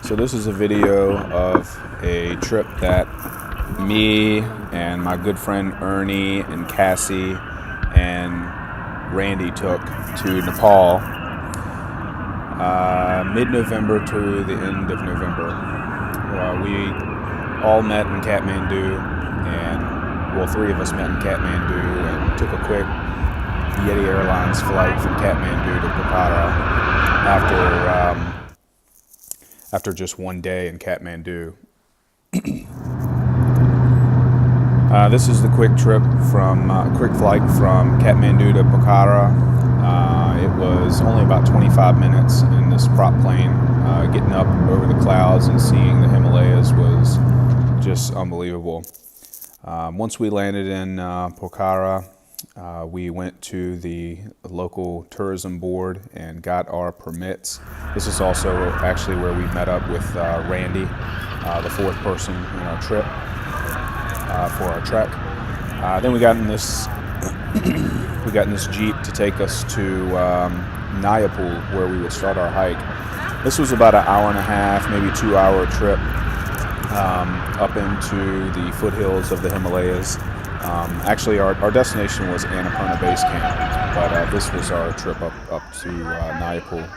So this is a video of a trip that me and my good friend Ernie and Cassie and Randy took to Nepal, mid-November to the end of November. We all met in Kathmandu, and three of us met in Kathmandu and took a quick Yeti Airlines flight from Kathmandu to Pokhara after just one day in Kathmandu. This is the quick flight from Kathmandu to Pokhara. It was only about 25 minutes in this prop plane. Getting up over the clouds and seeing the Himalayas was just unbelievable. Once we landed in Pokhara, we went to the local tourism board and got our permits. This is also actually where we met up with Randy, the fourth person in our trip for our trek. Then we got in this Jeep to take us to Nayapur, where we would start our hike. This was about an hour and a half, maybe 2 hour trip up into the foothills of the Himalayas. Actually, our destination was Annapurna Base Camp, but this was our trip up to Nayapur.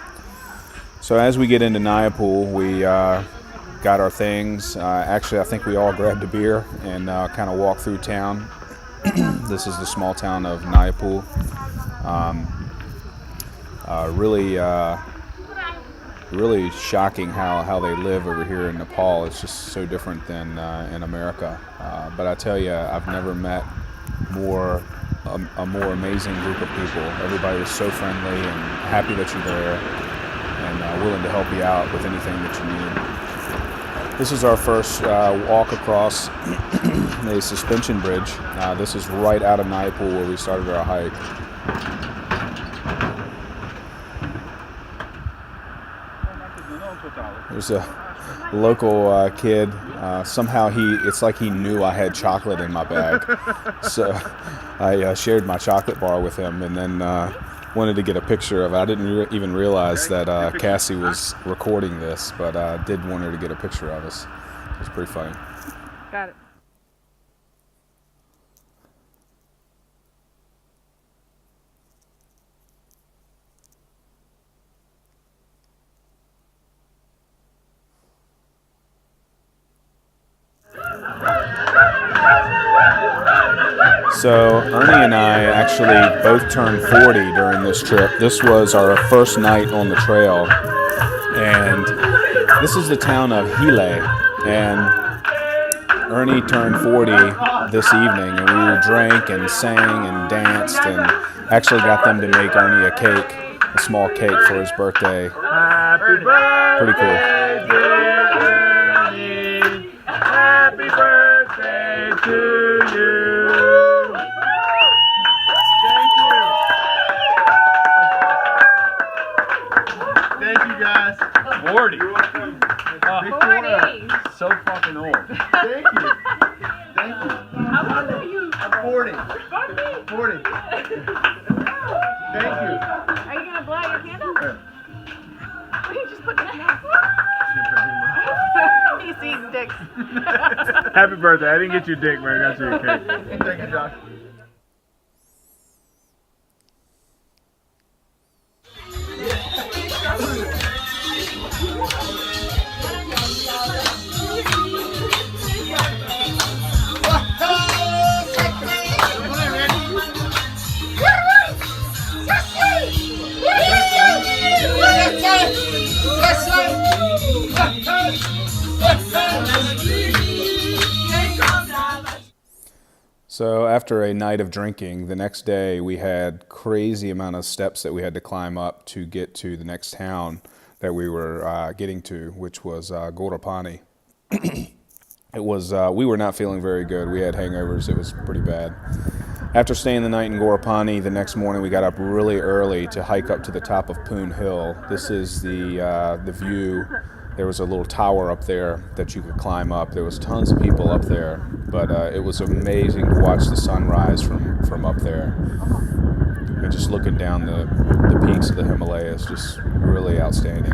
So as we get into Nayapur, we got our things. Actually, I think we all grabbed a beer and kind of walked through town. This is the small town of Nayapur. Really shocking how they live over here in Nepal. It's just so different than in America. But I tell you, I've never met a more amazing group of people. Everybody is so friendly and happy that you're there and willing to help you out with anything that you need. This is our first walk across the suspension bridge. This is right out of Nayapur where we started our hike. There's a local kid. Somehow it's like he knew I had chocolate in my bag. So I shared my chocolate bar with him and then wanted to get a picture of it. I didn't even realize that Cassie was recording this, but I did want her to get a picture of us. It was pretty funny. Got it. So Ernie and I actually both turned 40 during this trip. This was our first night on the trail, and this is the town of Hile, and Ernie turned 40 this evening, and we drank and sang and danced and actually got them to make Ernie a small cake for his birthday. Happy birthday, pretty cool. Ernie. Happy birthday to you. Thank you guys. 40. 40. So fucking old. Thank you. Thank you. How old are you? I'm 40. 40. Thank you. Are you going to blow out your candle? Why don't you just put this in there? He's eating dicks. Happy birthday. I didn't get you a dick, man. I got you a cake. Thank you, Josh. So after a night of drinking, the next day we had crazy amount of steps that we had to climb up to get to the next town that we were getting to, which was Gorapani. We were not feeling very good. We had hangovers. It was pretty bad. After staying the night in Gorapani, the next morning we got up really early to hike up to the top of Poon Hill. This is the view. There was a little tower up there that you could climb up. There was tons of people up there, but it was amazing to watch the sunrise from up there. And just looking down the peaks of the Himalayas, just really outstanding.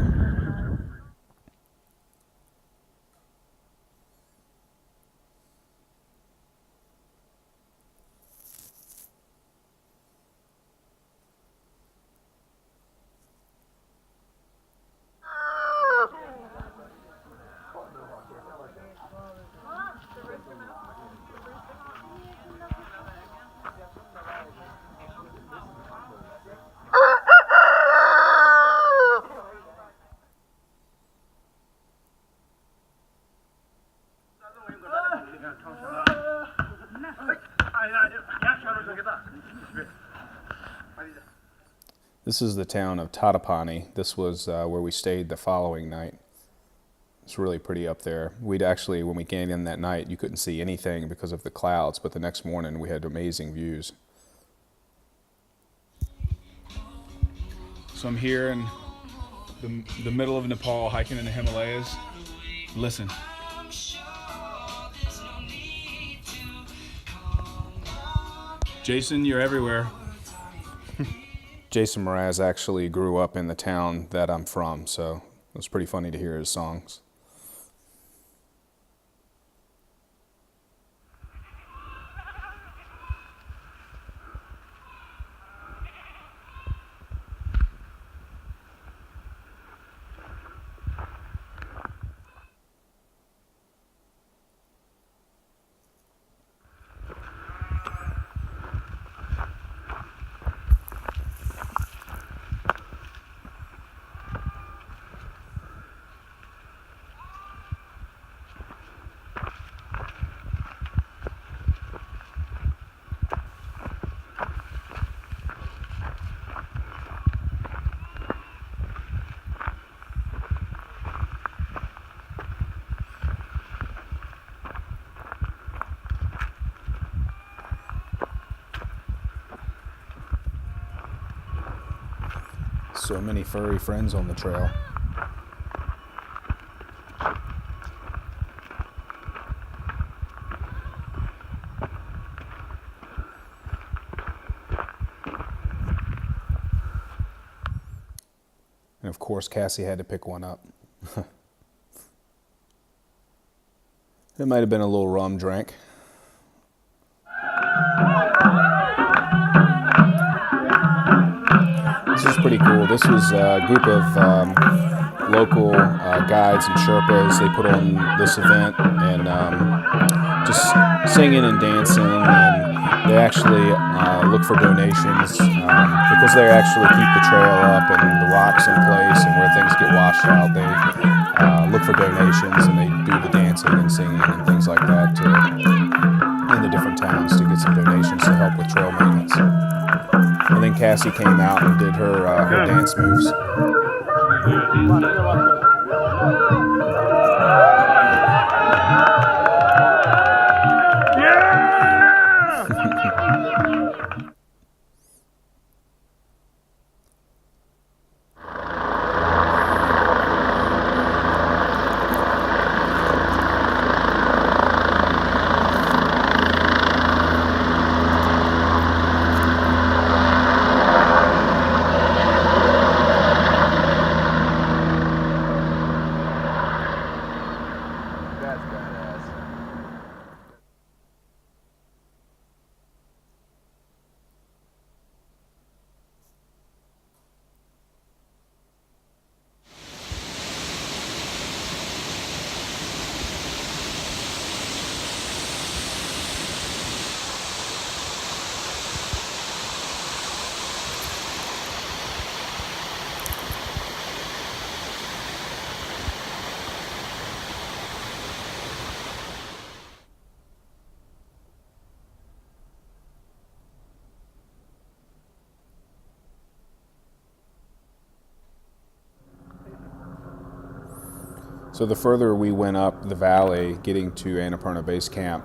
This is the town of Tatapani. This was where we stayed the following night. It's really pretty up there. We'd actually, when we came in that night, you couldn't see anything because of the clouds, but the next morning we had amazing views. So I'm here in the middle of Nepal, hiking in the Himalayas. Listen. Jason, you're everywhere. Jason Mraz actually grew up in the town that I'm from, so it was pretty funny to hear his songs. So many furry friends on the trail. And of course, Cassie had to pick one up. It might have been a little rum drink. This is pretty cool. This was a group of local guides and Sherpas. They put on this event and just singing and dancing. And they actually look for donations because they actually keep the trail up and the rocks in place and where things get washed out. They look for donations and they do the dancing and singing and things like that in the different towns to get some donations to help with trail maintenance. And then Cassie came out and did her dance moves. So the further we went up the valley, getting to Annapurna Base Camp,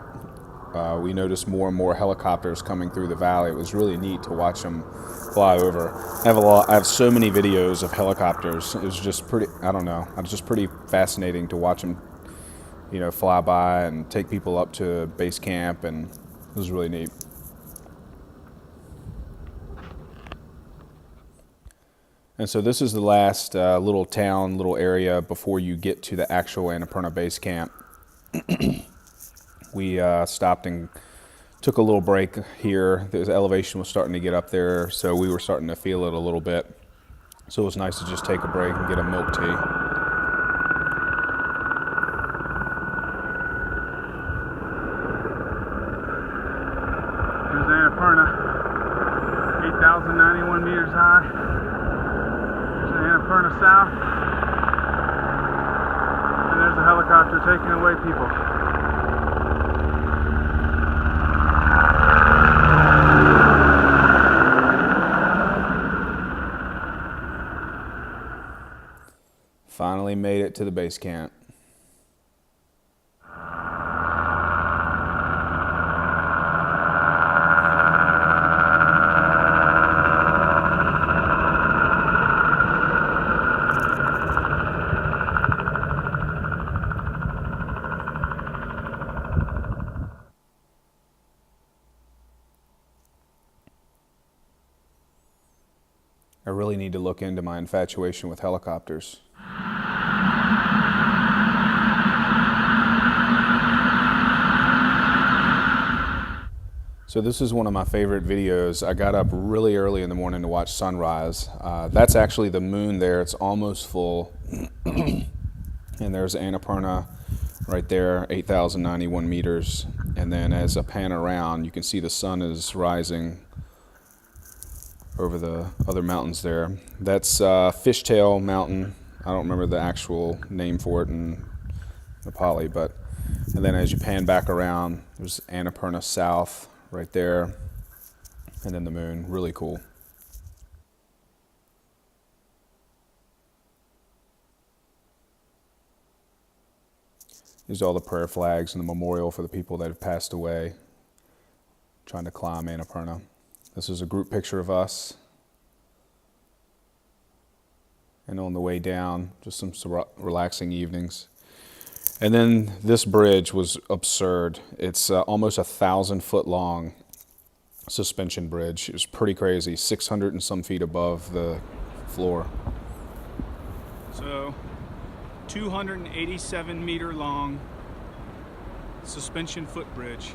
we noticed more and more helicopters coming through the valley. It was really neat to watch them fly over. I have so many videos of helicopters. It was just pretty, I don't know, it was just pretty fascinating to watch them, you know, fly by and take people up to base camp, and it was really neat. And so this is the last little town, little area before you get to the actual Annapurna Base Camp. We stopped and took a little break here. The elevation was starting to get up there, so we were starting to feel it a little bit. So it was nice to just take a break and get a milk tea. Here's Annapurna, 8,091 meters high. Annapurna South, and there's a helicopter taking away people. Finally made it to the base camp. I really need to look into my infatuation with helicopters. So this is one of my favorite videos. I got up really early in the morning to watch sunrise. That's actually the moon there. It's almost full. And there's Annapurna right there, 8,091 meters. And then as I pan around, you can see the sun is rising over the other mountains there. That's Fishtail Mountain. I don't remember the actual name for it in Nepali, but and then as you pan back around, there's Annapurna South right there, and then the moon. Really cool. There's all the prayer flags and the memorial for the people that have passed away trying to climb Annapurna. This is a group picture of us. And on the way down, just some relaxing evenings. And then this bridge was absurd. It's almost 1,000-foot long suspension bridge. It was pretty crazy, 600 and some feet above the floor. So, 287-meter long suspension footbridge.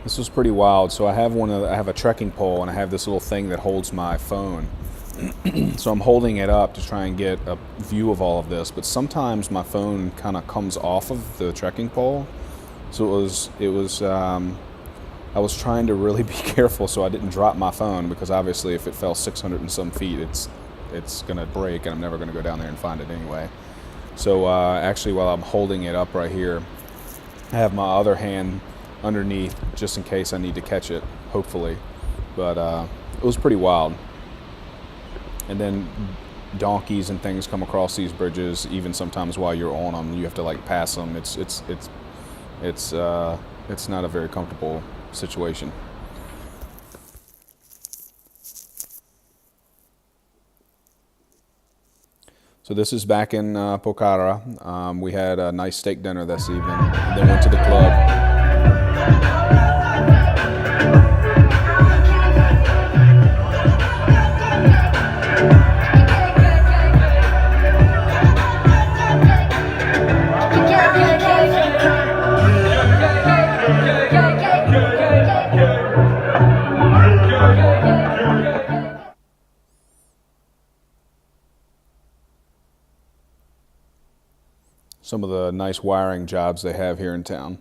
This was pretty wild. So I have a trekking pole, and I have this little thing that holds my phone. So I'm holding it up to try and get a view of all of this, but sometimes my phone kind of comes off of the trekking pole. So I was trying to really be careful so I didn't drop my phone, because obviously if it fell 600 and some feet, it's gonna break, and I'm never gonna go down there and find it anyway. So actually, while I'm holding it up right here, I have my other hand underneath just in case I need to catch it, hopefully. But it was pretty wild. And then donkeys and things come across these bridges, even sometimes while you're on them. You have to like pass them. It's not a very comfortable situation. So this is back in Pokhara. We had a nice steak dinner this evening, and then went to the club. Some of the nice wiring jobs they have here in town.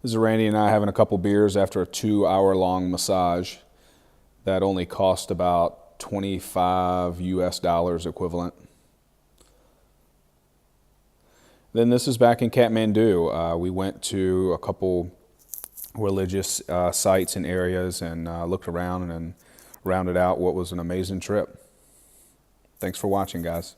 This is Randy and I having a couple beers after a 2-hour-long massage that only cost about $25 US equivalent. Then this is back in Kathmandu. We went to a couple religious sites and areas and looked around and rounded out what was an amazing trip. Thanks for watching, guys.